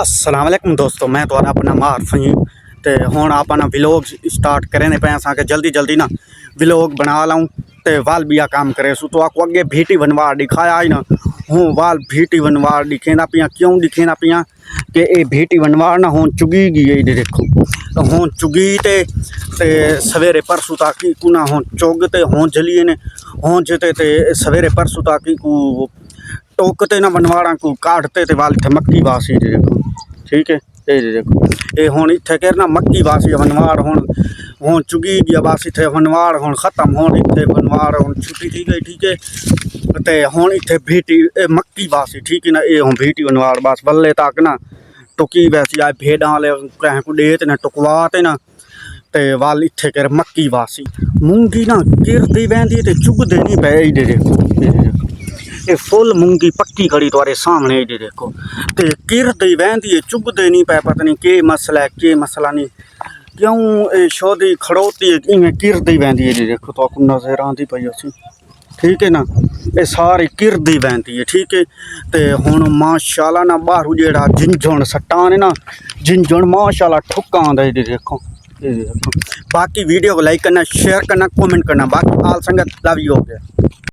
अस्सलाम वालेकुम दोस्तों, मैं तो अपना मार फहीम तो हुण अपना व्लॉग स्टार्ट करें पे असांखे जल्दी जल्दी ना व्लॉग बना लाऊं तो वाल बिया काम करे सु तो आपको अगे भीटी वनवार दिखाया ही ना हूँ वाल भीटी वनवार दिखेंदा पिया क्यों दिखेंदा पिया कि ये भीटी वनवार ना हुण चुगी गई है देखो हुण चुगी ते सवेरे परसों तक कुना हुण चुग ते हुण जलिए ने हुण जते ते सवेरे परसों तक को टोकते ना वनवाड़ा को काटते ते वाल इत्थे मक्की वासी देखो ठीक है। ये देखो ये हुण इत्थे कहना मक्की वासी वनवाड़ हुण चुगी गया बस इत्थे वनवाड़ हुण खत्म हुण इत्थे वनवाड़ हुण छुट्टी थी गई ठीक है। ते हुण इत्थे भीटी मक्की वासी ठीक है ना ये हुण भीटी वनवाड़ बस बल्ले तक ना टुकी वैसी आए भेड़ां वाले कहें को डेत ना टुकवा ते ना ते वाल इत्थे कर मक्की वासी मूंगी ना गिरदी वहदी ते चुगदे नहीं पे देखो ये फुल मूंगी पक्की खड़ी तुम्हारे सामने ये देखो ते गिरदी वहदी है चुगदे नहीं पे पता नहीं के मसला है के मसला नहीं क्यों ये शोधी खड़ोती है इवें गिरदी वहदी है देखो तो आपको नजर आती पई असी ठीक है ना ये सारी गिरदी वहदी है ठीक है। तो हुण माशाल्लाह ना बाहरों जेड़ा जिंजण सट्टां ने ना जिंजण माशाल्लाह ठुक्कां आंदा ये देखो बाकी वीडियो को लाइक करना शेयर करना कमेंट करना बाकी आल संगत लव यू हो गया।